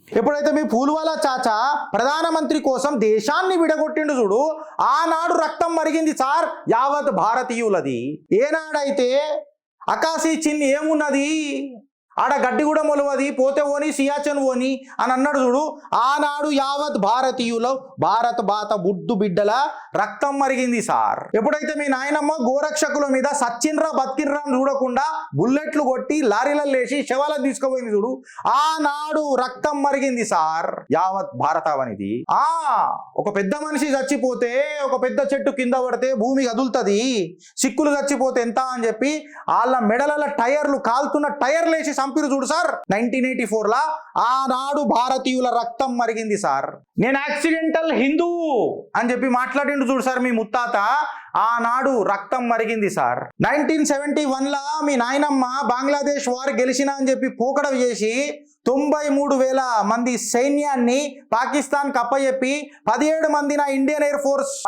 ఎప్పుడైతే మీ పూల్వాలా చాచా ప్రధానమంత్రి కోసం దేశాన్ని విడగొట్టిండు చూడు, ఆనాడు రక్తం మరిగింది సార్ యావత్ భారతీయులది. ఏనాడైతే అకాశీ చిన్ ఏమున్నది, ఆడ గడ్డి కూడా మొలవది, పోతే ఓని సియాచన్ ఓని అని అన్నాడు చూడు, ఆనాడు యావత్ భారతీయులు భారత బాత బుడ్డు బిడ్డల రక్తం మరిగింది సార్. ఎప్పుడైతే మీ నాయనమ్మ గోరక్షకుల మీద సచ్చిండ్రా బతికిన్రా చూడకుండా బుల్లెట్లు కొట్టి లారీలలో లేచి శవాలను తీసుకుపోయింది చూడు, ఆనాడు రక్తం మరిగింది సార్ యావత్ భారతావనిది. ఒక పెద్ద మనిషి చచ్చిపోతే, ఒక పెద్ద చెట్టు కింద పడితే భూమి కదులుతుంది, సిక్కులు చచ్చిపోతే ఎంత అని చెప్పి వాళ్ళ మెడల టైర్లు కాలుతున్న టైర్లు వేసి చంపిరు చూడు సార్ 1984 లా. ఆనాడు భారతీయుల రక్తం మరిగింది సార్. నేను యాక్సిడెంటల్ హిందూ అని చెప్పి మాట్లాడిండు చూడు సార్ మీ ముత్తాత, ఆనాడు రక్తం మరిగింది సార్. 1971 లా మీ నాయనమ్మ బంగ్లాదేశ్ వార్ గెలిచిన అని చెప్పి పోకడ చేసి 93,000 మంది సైన్యాన్ని పాకిస్తాన్ కప్పచెప్పి 17 మంది నా ఇండియన్ ఎయిర్ ఫోర్స్